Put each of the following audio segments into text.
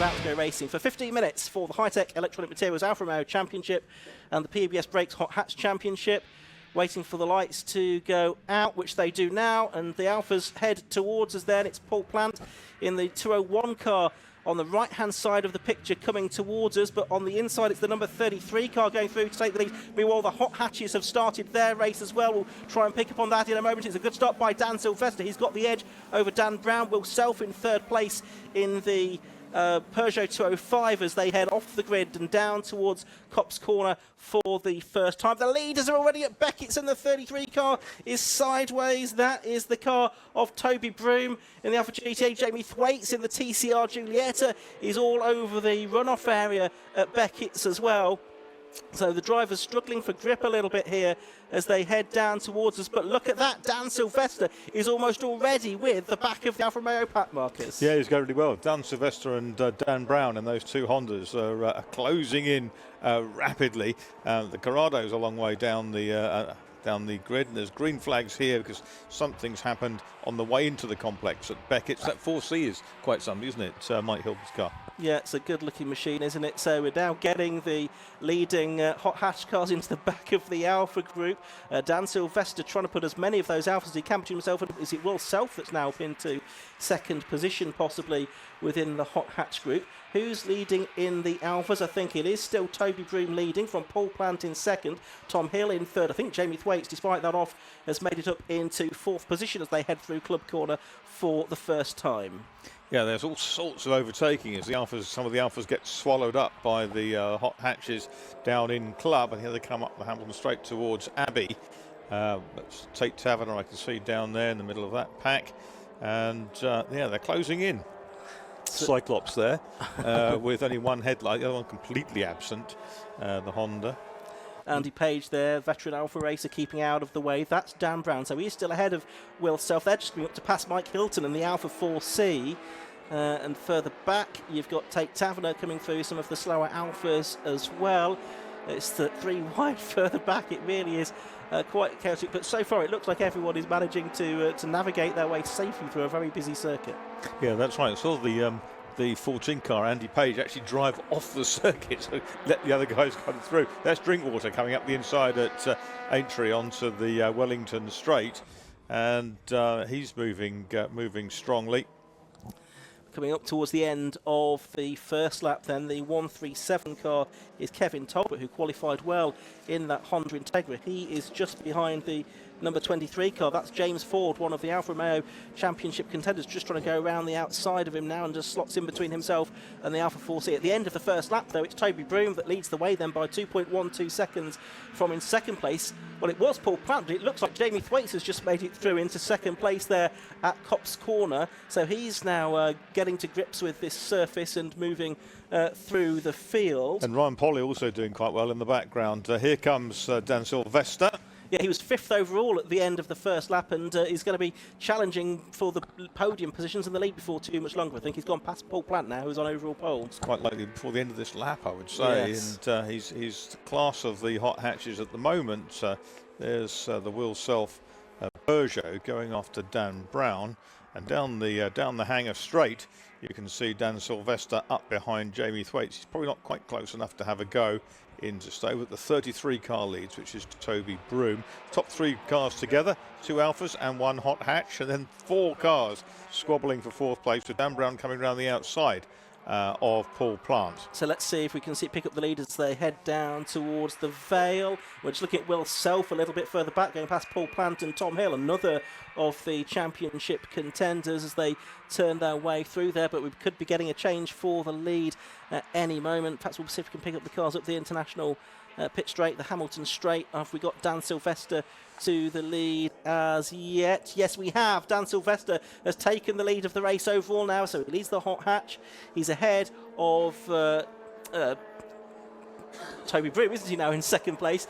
about to go racing for 15 minutes for the Hitek Electronic Materials Alfa Romeo Championship and the PBS Brakes Hot Hatch Championship. Waiting for the lights to go out, which they do now, and the Alfas head towards us then. It's Paul Plant in the 201 car on the right-hand side of the picture coming towards us, but on the inside it's the number 33 car going through to take the lead. Meanwhile, the Hot Hatches have started their race as well. We'll try and pick up on that in a moment. It's a good start by Dan Silvestre. He's got the edge over Dan Brown. Will Self in third place in the Peugeot 205 as they head off the grid and down towards Copse Corner for the first time. The leaders are already at Beckett's and the 33 car is sideways. That is the car of Toby Broom in the Alfa GTA. Jamie Thwaites in the TCR Giulietta is all over the runoff area at Beckett's as well. So the drivers struggling for grip a little bit here as they head down towards us. But look at that, Dan Silvestre is almost already with the back of the Alfa Romeo pack, Marcus. Yeah, he's going really well. Dan Silvestre and Dan Brown and those two Hondas are closing in rapidly. The Corrado's a long way down the grid, and there's green flags here because something's happened on the way into the complex at Beckett's. That 4C is quite something, isn't it, Mike Hilton's car? Yeah, it's a good-looking machine, isn't it? So we're now getting the leading Hot Hatch cars into the back of the Alfa group. Dan Silvestre trying to put as many of those Alfas as he can between himself and is it Will Self that's now into second position, possibly within the Hot Hatch group. Who's leading in the Alfas? I think it is still Toby Broom leading from Paul Plant in second, Tom Hill in third. I think Jamie Thwaites, despite that off, has made it up into fourth position as they head through Club Corner for the first time. Yeah, there's all sorts of overtaking as some of the Alfas get swallowed up by the Hot Hatches down in Club, and here they come up the Hamilton Straight towards Abbey. That's Tate Taverner I can see down there in the middle of that pack, and yeah, they're closing in. Cyclops there with only one headlight, the other one completely absent, the Honda. Andy Page there, veteran Alfa racer, keeping out of the way. That's Dan Brown, so he's still ahead of Will Self. They're just coming up to pass Mike Hilton in the Alfa 4C. And further back, you've got Tate Taverner coming through some of the slower Alfas as well. It's the three wide further back. It really is quite chaotic. But so far, it looks like everyone is managing to navigate their way safely through a very busy circuit. Yeah, that's right. I saw the 14 car, Andy Page, actually drive off the circuit, so let the other guys come through. There's Drinkwater coming up the inside at Aintree onto the Wellington Straight, and he's moving strongly. Coming up towards the end of the first lap then, the 137 car is Kevin Talbot, who qualified well in that Honda Integra. He is just behind the number 23 car. That's James Ford, one of the Alfa Romeo Championship contenders, just trying to go around the outside of him now and just slots in between himself and the Alfa 4C. At the end of the first lap, though, it's Toby Broom that leads the way then by 2.12 seconds from in second place. Well, it was Paul Plant, but it looks like Jamie Thwaites has just made it through into second place there at Copse Corner. So he's now getting to grips with this surface and moving through the field. And Ryan Polly also doing quite well in the background. Here comes Dan Silvestre. Yeah, he was fifth overall at the end of the first lap, and he's going to be challenging for the podium positions in the lead before too much longer. I think he's gone past Paul Plant now, who's on overall pole. It's quite likely before the end of this lap, I would say. Yes. And he's the class of the Hot Hatches at the moment. There's the Will Self Peugeot going after Dan Brown, and down the Hangar Straight, you can see Dan Silvestre up behind Jamie Thwaites. He's probably not quite close enough to have a go in to stay with the 33 car leads, which is Toby Broom. Top three cars together, two Alfas and one Hot Hatch, and then four cars squabbling for fourth place with Dan Brown coming around the outside of Paul Plant. So let's see if we can pick up the lead as they head down towards the Vale. We're just looking at Will Self a little bit further back, going past Paul Plant and Tom Hill, another of the championship contenders as they turn their way through there, but we could be getting a change for the lead at any moment. Perhaps we'll see if we can pick up the cars up the international pit straight, the Hamilton Straight. Have we got Dan Silvestre to the lead as yet? Yes, we have. Dan Silvestre has taken the lead of the race overall now, so he leads the Hot Hatch. He's ahead of Toby Broom, isn't he, now in second place?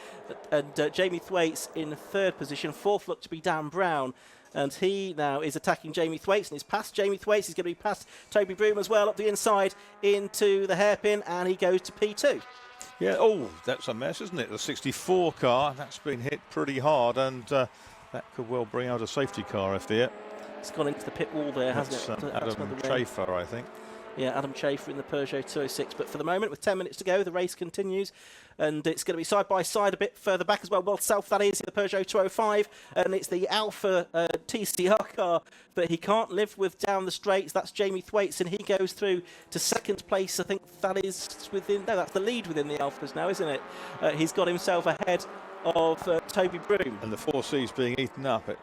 And Jamie Thwaites in third position. Fourth looked to be Dan Brown. And he now is attacking Jamie Thwaites, and he's past Jamie Thwaites. He's going to be past Toby Broom as well up the inside into the hairpin, and he goes to P2. Yeah, oh, that's a mess, isn't it? The 64 car, that's been hit pretty hard, and that could well bring out a safety car, FD. It's gone into the pit wall there, hasn't it? Adam Schaefer, I think. Yeah, Adam Chafer in the Peugeot 206. But for the moment, with 10 minutes to go, the race continues. And it's going to be side by side a bit further back as well. Well, Self, that is, in the Peugeot 205. And it's the Alfa TCR car that he can't live with down the straights. That's Jamie Thwaites, and he goes through to second place. I think that is within... No, that's the lead within the Alfas now, isn't it? He's got himself ahead of Toby Broom. And the 4C's being eaten up. It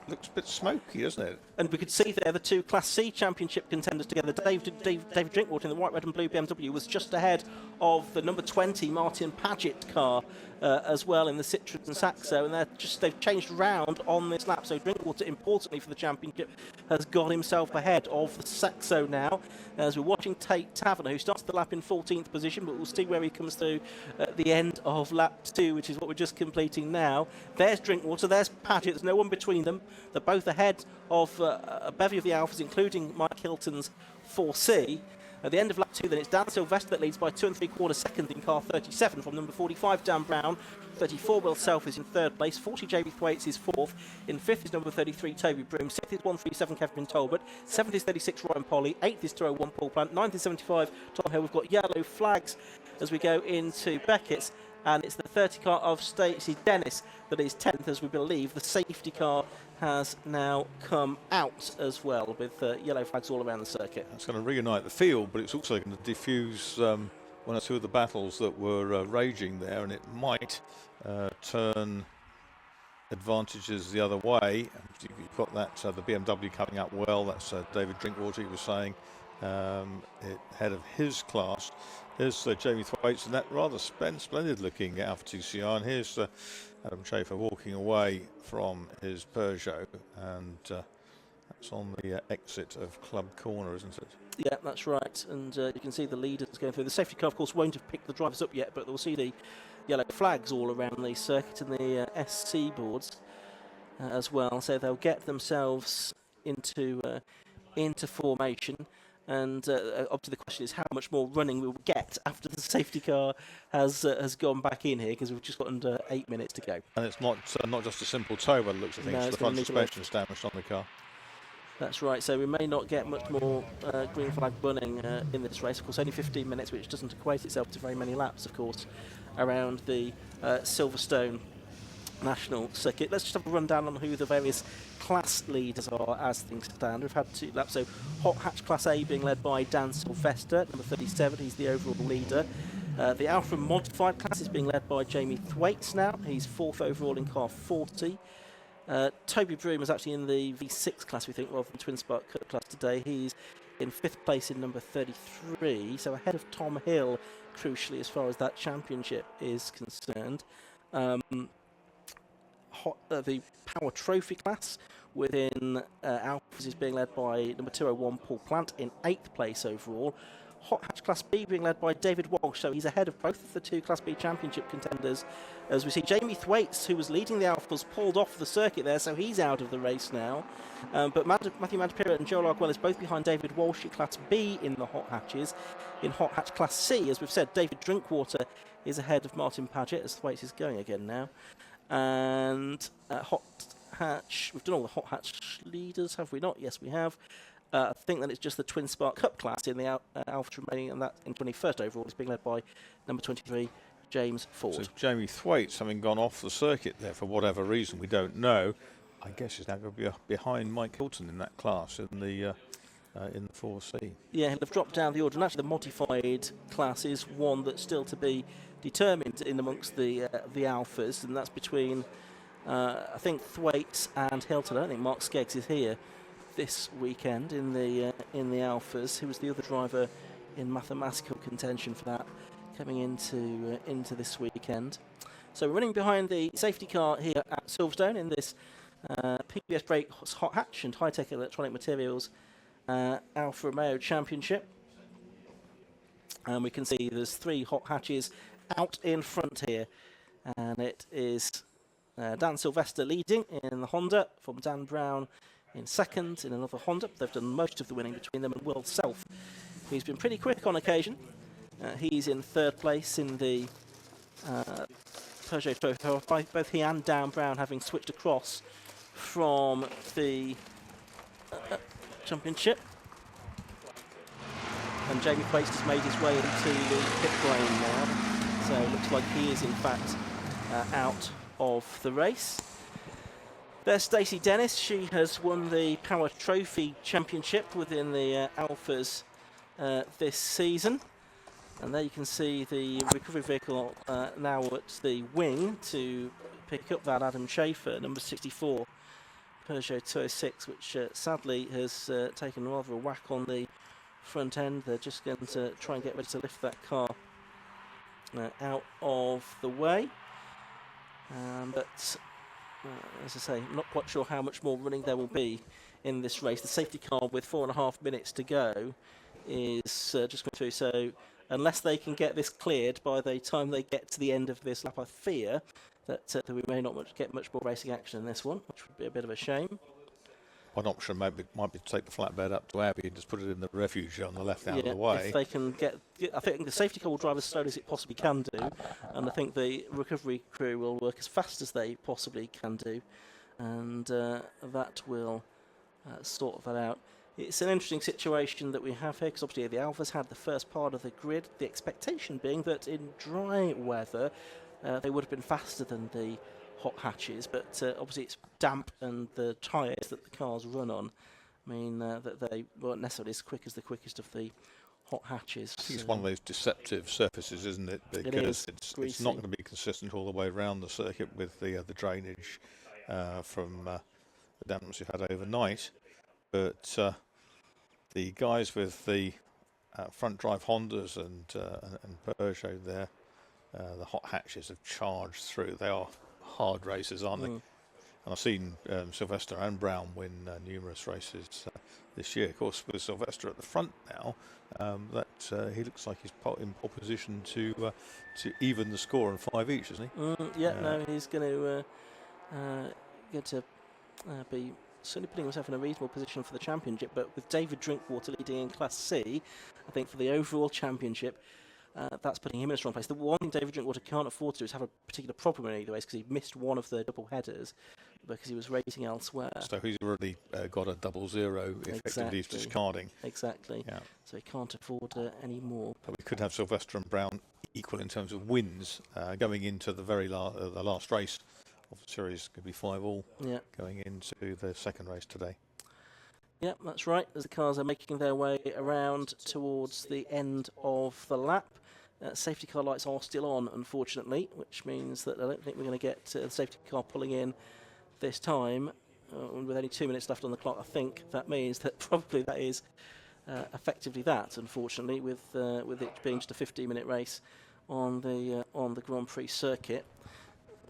looks a bit smoky, doesn't it? And we could see there the two Class C championship contenders together. David Drinkwater in the white, red and blue BMW was just ahead of the number 20 Martin Paget car as well in the Citroen Saxo, and they've changed round on this lap. So Drinkwater, importantly for the championship, has got himself ahead of the Saxo now. As we're watching Tate Taverner, who starts the lap in 14th position, but we'll see where he comes through at the end of lap 2, which is what we're just completing now. There's Drinkwater, there's Paget, there's no one between them. They're both ahead of a bevy of the Alfas, including Mike Hilton's 4C. At the end of lap 2, then it's Dan Sylvester that leads by 2 3/4 seconds in car 37 from number 45, Dan Brown. 34, Will Self is in 3rd place. 40, Jamie Thwaites is 4th. In 5th is number 33, Toby Broom. 6th is 137, Kevin Talbot. 7th is 36, Ryan Polly. 8th is 201, Paul Plant. 9th is 75, Tom Hill. We've got yellow flags as we go into Beckett's. And it's the 30 car of Stacey Dennis that is 10th, as we believe the safety car has now come out as well, with yellow flags all around the circuit. It's going to reunite the field, but it's also going to diffuse one or two of the battles that were raging there, and it might turn advantages the other way. You've got that the BMW coming up well. That's David Drinkwater, he was saying, ahead of his class. Here's Jamie Thwaites in that rather splendid looking Alfa TCR, and here's Adam Chafer walking away from his Peugeot, and that's on the exit of Club Corner, isn't it? Yeah, that's right, and you can see the leaders going through. The safety car, of course, won't have picked the drivers up yet, but we'll see the yellow flags all around the circuit and the SC boards as well, so they'll get themselves into formation. And obviously the question is how much more running we will get after the safety car has gone back in here, because we've just got under 8 minutes to go. And it's not just a simple tow by the looks of things. No, the front suspension's damaged on the car. That's right, so we may not get much more green flag running in this race. Of course, only 15 minutes, which doesn't equate itself to very many laps, of course, around the Silverstone National Circuit. Let's just have a rundown on who the various class leaders are as things stand. We've had 2 laps, so Hot Hatch Class A being led by Dan Sylvester, number 37, he's the overall leader. The Alfa Modified class is being led by Jamie Thwaites now, he's 4th overall in car 40. Toby Broom is actually in the V6 class, we think, rather than Twin Spark Cup class today. He's in 5th place in number 33, so ahead of Tom Hill, crucially, as far as that championship is concerned. The Power Trophy class within Alfas is being led by number 201 Paul Plant in 8th place overall. Hot Hatch Class B being led by David Walsh, so he's ahead of both of the 2 Class B championship contenders. As we see Jamie Thwaites, who was leading the Alfas, pulled off the circuit there, so he's out of the race now. But Matthew Madapira and Joel Arguelles both behind David Walsh in Class B in the Hot Hatches. In Hot Hatch Class C, as we've said, David Drinkwater is ahead of Martin Paget, as Thwaites is going again now. And Hot Hatch, we've done all the Hot Hatch leaders, have we not? Yes, we have. I think that it's just the Twin Spark Cup class in the Alfa remaining, and that in 21st overall is being led by number 23, James Ford. So Jamie Thwaites, having gone off the circuit there for whatever reason, we don't know, I guess he's now going to be behind Mike Hilton in that class in the 4C. Yeah, he'll have dropped down the order, and actually the modified class is one that's still to be determined in amongst the Alfas, and that's between I think Thwaites and Hilton. I don't think Mark Skeggs is here this weekend in the Alfas. He was the other driver in mathematical contention for that coming into this weekend. So we're running behind the safety car here at Silverstone in this PBS Brakes Hot Hatch and Hitek Electronic Materials Alfa Romeo Championship. And we can see there's 3 Hot Hatches out in front here, and it is Dan Sylvester leading in the Honda, from Dan Brown in 2nd in another Honda. They've done most of the winning between them and Will Self, who's been pretty quick on occasion. He's in 3rd place in the Peugeot Trophy, both he and Dan Brown having switched across from the championship. And Jamie Quaist has made his way into the pit lane now. So it looks like he is in fact out of the race. There's Stacey Dennis. She has won the Power Trophy Championship within the Alphas this season. And there you can see the recovery vehicle now at the wing to pick up that Adam Schaefer, number 64, Peugeot 206, which sadly has taken rather a whack on the front end. They're just going to try and get ready to lift that car out of the way. But as I say, I'm not quite sure how much more running there will be in this race. The safety car with 4.5 minutes to go is just going through. So unless they can get this cleared by the time they get to the end of this lap, I fear that we may not get much more racing action in this one, which would be a bit of a shame. One option might be to take the flatbed up to Abbey and just put it in the refuge on the left out of the way. If they can get, I think the safety car will drive as slowly as it possibly can do, and I think the recovery crew will work as fast as they possibly can do, and that will sort that out. It's an interesting situation that we have here, because obviously the Alphas had the first part of the grid, the expectation being that in dry weather they would have been faster than the hot hatches, but obviously it's damp and the tyres that the cars run on mean that they weren't necessarily as quick as the quickest of the hot hatches. I think it's one of those deceptive surfaces, isn't it? Because it's not going to be consistent all the way around the circuit with the drainage from the dampness you've had overnight. But the guys with the front drive Hondas and Peugeot there, the hot hatches have charged through. They are hard races, aren't they? And I've seen Sylvester and Brown win numerous races this year. Of course, with Sylvester at the front now, he looks like he's in pole position to even the score in 5 each, isn't he? No, he's going to get to be certainly putting himself in a reasonable position for the championship. But with David Drinkwater leading in Class C, I think for the overall championship, that's putting him in a strong place. The one thing David Drinkwater can't afford to do is have a particular problem in either way, because he missed one of the double headers because he was racing elsewhere. So he's already got a 0-0, effectively he's discarding. Exactly. Yeah. So he can't afford any more. But we could have Sylvester and Brown equal in terms of wins going into the the last race of the series. Could be 5-all going into the second race today. Yeah, that's right, as the cars are making their way around towards the end of the lap. Safety car lights are still on, unfortunately, which means that I don't think we're going to get the safety car pulling in this time. With only 2 minutes left on the clock, I think that means that probably that is effectively that, unfortunately, with it being just a 15-minute race on the Grand Prix circuit.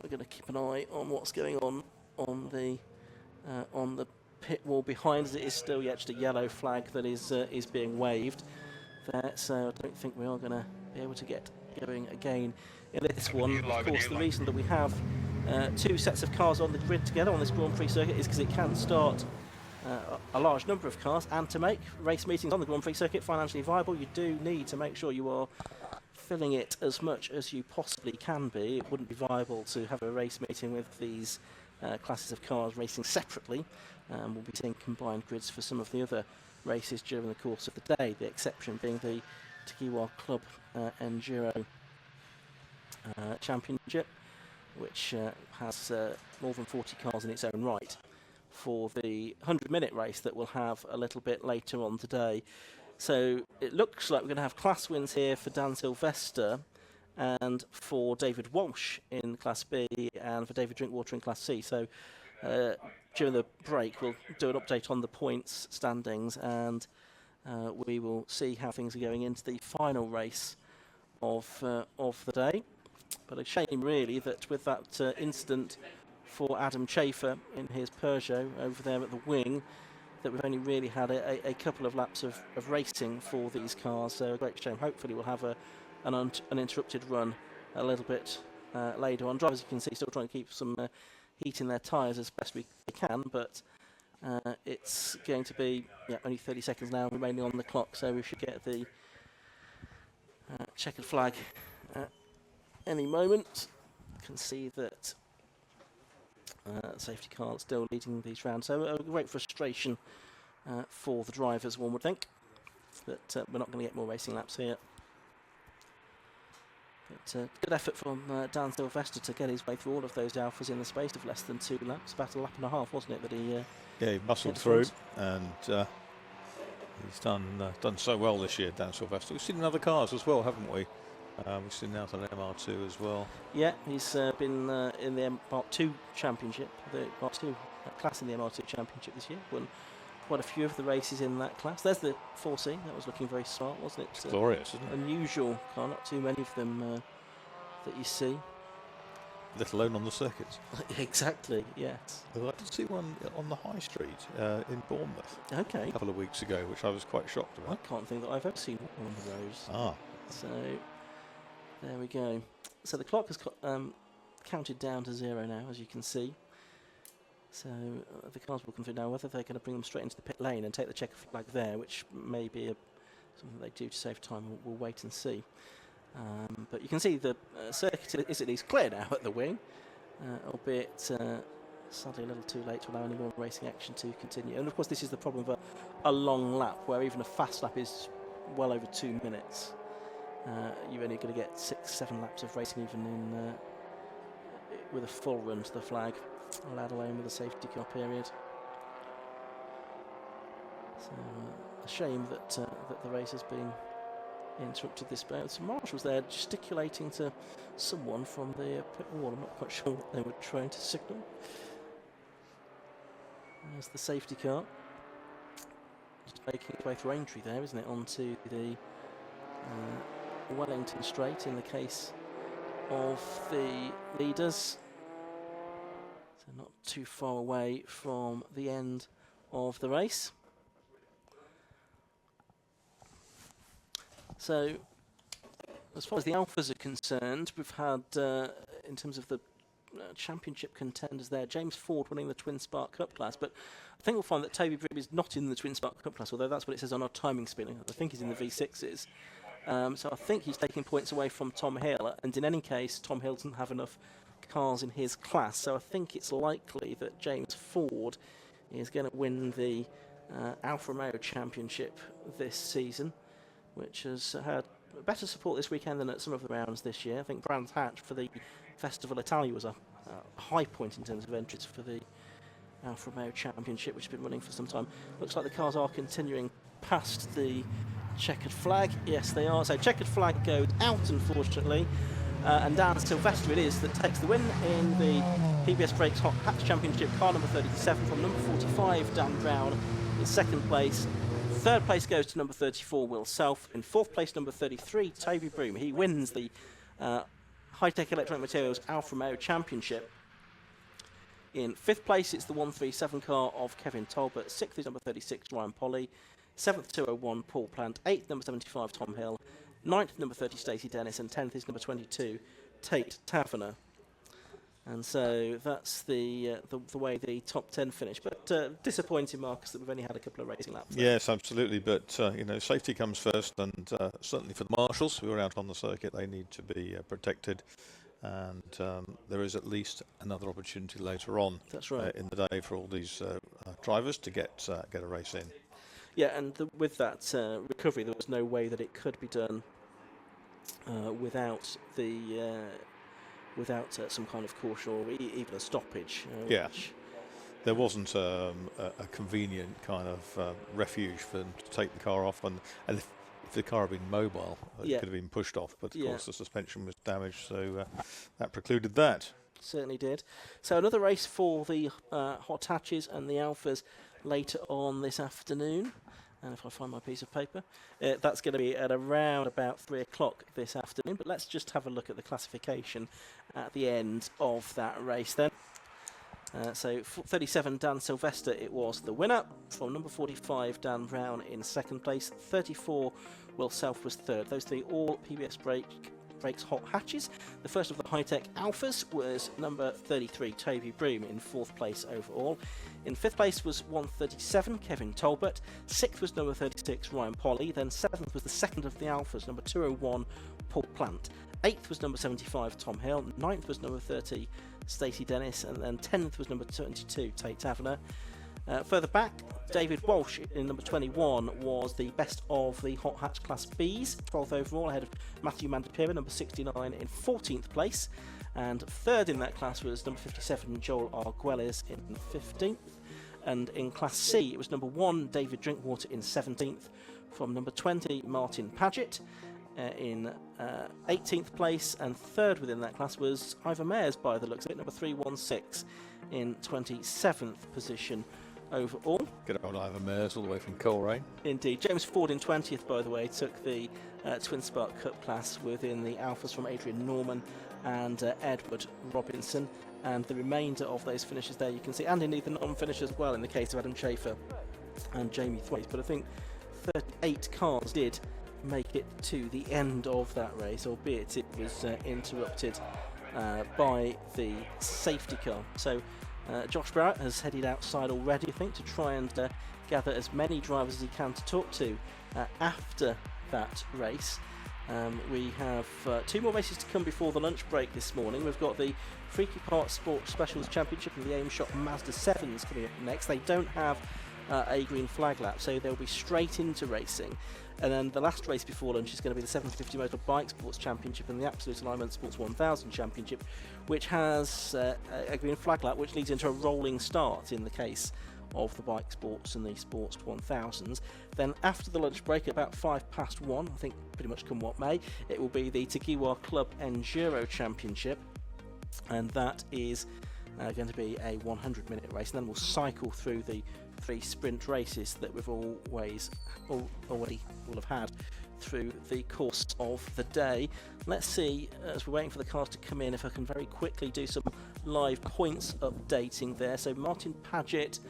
We're going to keep an eye on what's going on the pit wall behind us. It is still just a yellow flag that is being waved there, so I don't think we are going to be able to get going again in this one. Of course, the reason that we have two sets of cars on the grid together on this Grand Prix circuit is because it can start a large number of cars, and to make race meetings on the Grand Prix circuit financially viable, you do need to make sure you are filling it as much as you possibly can be. It wouldn't be viable to have a race meeting with these classes of cars racing separately. We'll be seeing combined grids for some of the other races during the course of the day, the exception being the Takiwa Club Enduro Championship, which has more than 40 cars in its own right, for the 100-minute race that we'll have a little bit later on today. So it looks like we're going to have class wins here for Dan Sylvester and for David Walsh in Class B and for David Drinkwater in Class C. So during the break, we'll do an update on the points standings, and we will see how things are going into the final race of the day. But a shame, really, that with that incident for Adam Schaefer in his Peugeot over there at the wing, that we've only really had a couple of laps of racing for these cars. So a great shame. Hopefully we'll have an uninterrupted run a little bit later on. Drivers, you can see, still trying to keep some heat in their tyres as best we can, but it's going to be only 30 seconds now remaining on the clock, so we should get the checkered flag any moment. You can see that safety car still leading these rounds, so a great frustration for the drivers, one would think. But we're not going to get more racing laps here. But good effort from Dan Silvestre to get his way through all of those Alphas in the space of less than 2 laps. About a lap and a half, wasn't it, that he... he muscled through, and he's done so well this year, Dan Silvestre. We've seen in other cars as well, haven't we? We've seen him out on MR2 as well. Yeah, he's been in the Mark 2 Championship, the Mark 2 class in the MR2 Championship this year. Won quite a few of the races in that class. There's the 4C. That was looking very smart, wasn't it? It's glorious, isn't it? Unusual car, not too many of them that you see. Let alone on the circuits. Exactly, yes. Well, I did see one on the high street in Bournemouth a couple of weeks ago, which I was quite shocked about. I can't think that I've ever seen one of those. Ah. So, there we go. So the clock has counted down to 0 now, as you can see. So the cars will come through now. Whether they're going to bring them straight into the pit lane and take the checker flag there, which may be something they do to save time, we'll wait and see. But you can see the circuit is at least clear now at the wing, albeit sadly a little too late to allow any more racing action to continue. And of course this is the problem of a long lap, where even a fast lap is well over 2 minutes. You're only going to get 6-7 laps of racing even in with a full run to the flag, let alone with a safety car period. So a shame that that the race has been interrupted this way. Some marshals there gesticulating to someone from the pit wall. I'm not quite sure what they were trying to signal. There's the safety car. Just making its way through Aintree there, isn't it? Onto the Wellington Straight in the case of the leaders. So not too far away from the end of the race. So, as far as the Alphas are concerned, we've had, in terms of the championship contenders there, James Ford winning the Twin Spark Cup class, but I think we'll find that Toby Broom is not in the Twin Spark Cup class, although that's what it says on our timing spinning. I think he's in the V6s. So I think he's taking points away from Tom Hill, and in any case, Tom Hill doesn't have enough cars in his class, so I think it's likely that James Ford is going to win the Alfa Romeo Championship this season, which has had better support this weekend than at some of the rounds this year. I think Brands Hatch for the Festival Italia was a high point in terms of entries for the Alfa Romeo Championship, which has been running for some time. Looks like the cars are continuing past the checkered flag. Yes, they are. So checkered flag goes out, unfortunately. And Dan Silvestre it is that takes the win in the PBS Brakes Hot Hatch Championship. Car number 37 from number 45, Dan Brown, in second place. Third place goes to number 34, Will Self. In fourth place, number 33, Toby Broom. He wins the Hitek Electronic Materials Alfa Romeo Championship. In fifth place, it's the 137 car of Kevin Talbot. Sixth is number 36, Ryan Polly. Seventh, 201, Paul Plant. Eighth, number 75, Tom Hill. Ninth, number 30, Stacey Dennis. And 10th is number 22, Tate Taverner. And so that's the way the top 10 finished. But disappointing, Marcus, that we've only had a couple of racing laps there. Yes, absolutely. But, you know, safety comes first. And certainly for the marshals who are out on the circuit, they need to be protected. And there is at least another opportunity later on. That's right. In the day for all these drivers to get a race in. Yeah, and with that recovery, there was no way that it could be done without the without some kind of caution or even a stoppage. Yeah, there wasn't a convenient kind of refuge for them to take the car off, and if the car had been mobile, it could have been pushed off, but of course the suspension was damaged, so that precluded that. Certainly did. So another race for the hot hatches and the Alphas later on this afternoon. And if I find my piece of paper, that's going to be at around about 3 o'clock this afternoon. But let's just have a look at the classification at the end of that race then. So 37, Dan Silvestre, it was the winner. From number 45, Dan Brown in second place. 34, Will Self was third. Those three all PBS Brakes hot hatches. The first of the Hitek Alphas was number 33, Toby Broom, in fourth place overall. In fifth place was 137, Kevin Talbot. Sixth was number 36, Ryan Polly. Then seventh was the second of the Alphas, number 201, Paul Plant. Eighth was number 75, Tom Hill. Ninth was number 30, Stacey Dennis. And then 10th was number 22, Tate Taverner. Further back, David Walsh in number 21 was the best of the Hot Hatch Class Bs, 12th overall, ahead of Matthew Mandapira, number 69, in 14th place. And third in that class was number 57, Joel Arguelles, in 15th. And in Class C, it was number 1, David Drinkwater, in 17th. From number 20, Martin Paget in 18th place. And third within that class was Ivor Mayers, by the looks of it, number 316, in 27th position overall. Good old Ivor Mayers, all the way from Coleraine. Indeed. James Ford in 20th, by the way, took the Twin Spark Cup class within the Alphas from Adrian Norman and Edward Robinson. And the remainder of those finishes there you can see, and indeed the non-finishers as well in the case of Adam Schaefer and Jamie Thwaites. But I think 38 cars did make it to the end of that race, albeit it was interrupted by the safety car. So Josh Barrett has headed outside already, I think, to try and gather as many drivers as he can to talk to after that race. We have 2 more races to come before the lunch break this morning. We've got the Freaky Parts Sports Specials Championship and the Aim Shot Mazda 7s coming up next. They don't have a green flag lap, so they'll be straight into racing. And then the last race before lunch is going to be the 750 Motor Bike Sports Championship and the Absolute Alignment Sports 1000 Championship, which has a green flag lap, which leads into a rolling start in the case of the bike sports and the sports 1000s. Then after the lunch break, at about 1:05, I think pretty much come what may, it will be the Tagiwa Club Enduro Championship, and that is going to be a 100-minute race, and then we'll cycle through the 3 sprint races that we've already will have had through the course of the day. Let's see, as we're waiting for the cars to come in, if I can very quickly do some live points updating there. So Martin Paget,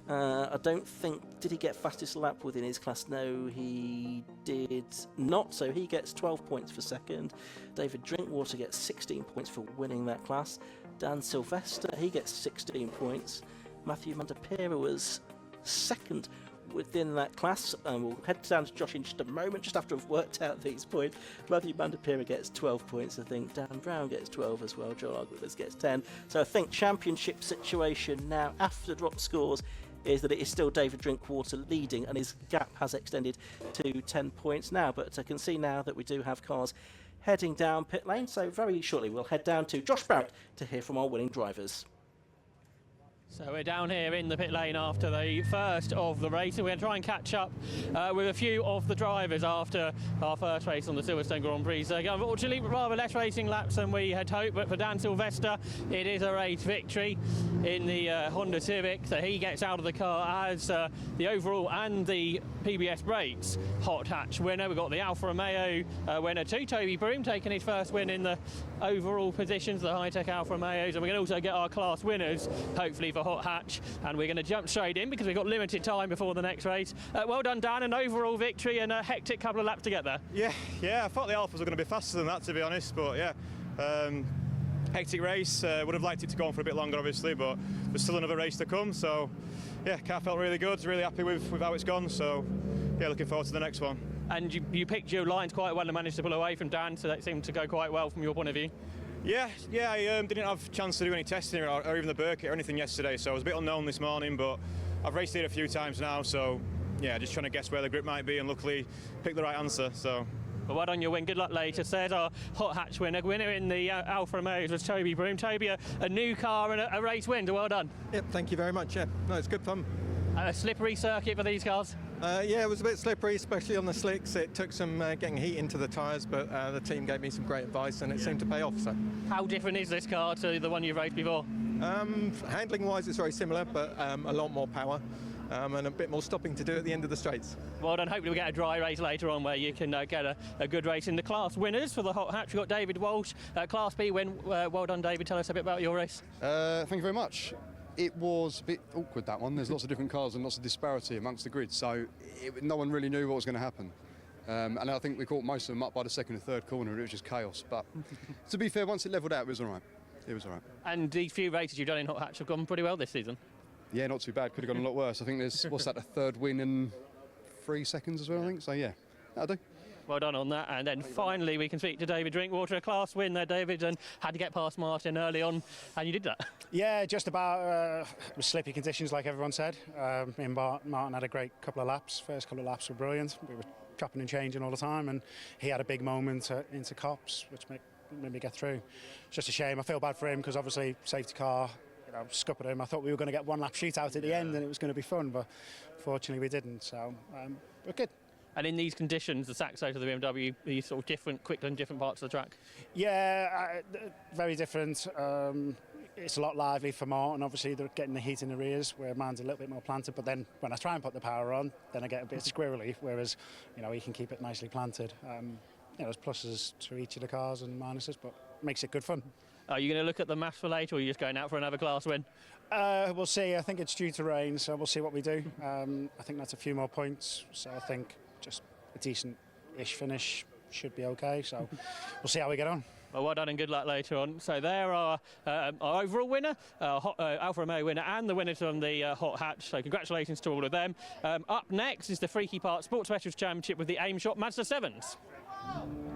I don't think, did he get fastest lap within his class? No, he did not, so he gets 12 points for second. David Drinkwater gets 16 points for winning that class. Dan Sylvester, he gets 16 points. Matthew Mandapira was second within that class, and we'll head down to Josh in just a moment, just after I've worked out these points. Matthew Mandapira gets 12 points, I think. Dan Brown gets 12 as well. Joel Arguelles gets 10. So I think championship situation now, after drop scores, is that it is still David Drinkwater leading, and his gap has extended to 10 points now. But I can see now that we do have cars heading down pit lane, so very shortly we'll head down to Josh Barrett to hear from our winning drivers. So we're down here in the pit lane after the first of the race, and we're going to try and catch up with a few of the drivers after our first race on the Silverstone Grand Prix. So unfortunately, rather less racing laps than we had hoped, but for Dan Sylvester, it is a race victory in the Honda Civic that he gets out of the car as the overall and the PBS Brakes Hot Hatch winner. We've got the Alfa Romeo winner too, Toby Broom, taking his first win in the overall positions, the Hitek Alfa Romeos, and we're going to also get our class winners, hopefully, for Hot Hatch, and we're going to jump straight in because we've got limited time before the next race. Well done, Dan, an overall victory and a hectic couple of laps to get there. Yeah, I thought the Alphas were going to be faster than that, to be honest, but yeah, hectic race. Would have liked it to go on for a bit longer, obviously, but there's still another race to come, so yeah, car felt really good, really happy with how it's gone, so yeah, looking forward to the next one. And you picked your lines quite well and managed to pull away from Dan, so that seemed to go quite well from your point of view. Yeah, I didn't have a chance to do any testing or even the Burkett or anything yesterday, so I was a bit unknown this morning, but I've raced it a few times now, so yeah, just trying to guess where the grip might be and luckily pick the right answer. So. Well, well done your win, good luck later. So there's our Hot Hatch winner in the Alfa Romeos was Toby Broom. Toby, a new car and a race win, so well done. Yep, thank you very much, yeah. No, it's good fun. A slippery circuit for these cars? Yeah, it was a bit slippery, especially on the slicks. It took some getting heat into the tyres, but the team gave me some great advice and it seemed to pay off. So. How different is this car to the one you've raced before? Handling-wise, it's very similar, but a lot more power and a bit more stopping to do at the end of the straights. Well done. Hopefully we'll get a dry race later on where you can get a good race in the class. Winners for the Hot Hatch, we've got David Walsh, Class B win. Well done, David. Tell us a bit about your race. Thank you very much. It was a bit awkward, that one. There's lots of different cars and lots of disparity amongst the grid, so no one really knew what was going to happen. And I think we caught most of them up by the second and third corner, and it was just chaos. But to be fair, once it levelled out, it was all right. It was all right. And these few races you've done in Hot Hatch have gone pretty well this season. Yeah, not too bad. Could have gone a lot worse. I think there's, what's that, a third win in 3 seconds as well, I think. So, yeah, that'll do. Well done on that. And then finally we can speak to David Drinkwater, a class win there, David, and had to get past Martin early on, and you did that. Yeah, just about. It was slippy conditions, like everyone said. Me and Martin had a great couple of laps. First couple of laps were brilliant. We were chopping and changing all the time, and he had a big moment into Cops, which made me get through. It's just a shame. I feel bad for him because obviously safety car, scuppered him. I thought we were going to get one lap shootout at the end and it was going to be fun, but fortunately we didn't. So we're good. And in these conditions, the Saxo to the BMW, are you sort of different, quicker in different parts of the track? Yeah, very different. It's a lot lively for Martin. Obviously, they're getting the heat in the rears, where mine's a little bit more planted. But then when I try and put the power on, then I get a bit squirrely, whereas, he can keep it nicely planted. There's pluses to each of the cars and minuses, but makes it good fun. Are you going to look at the maths for later, or are you just going out for another class win? We'll see. I think it's due to rain, so we'll see what we do. I think that's a few more points, so I think just a decent-ish finish should be okay. So we'll see how we get on. Well done and good luck later on. So there are our overall winner, Alfa Romeo winner, and the winner from the Hot Hatch. So congratulations to all of them. Up next is the Freaky Part Sports Specials Championship with the Aim Shot Mazda 7s.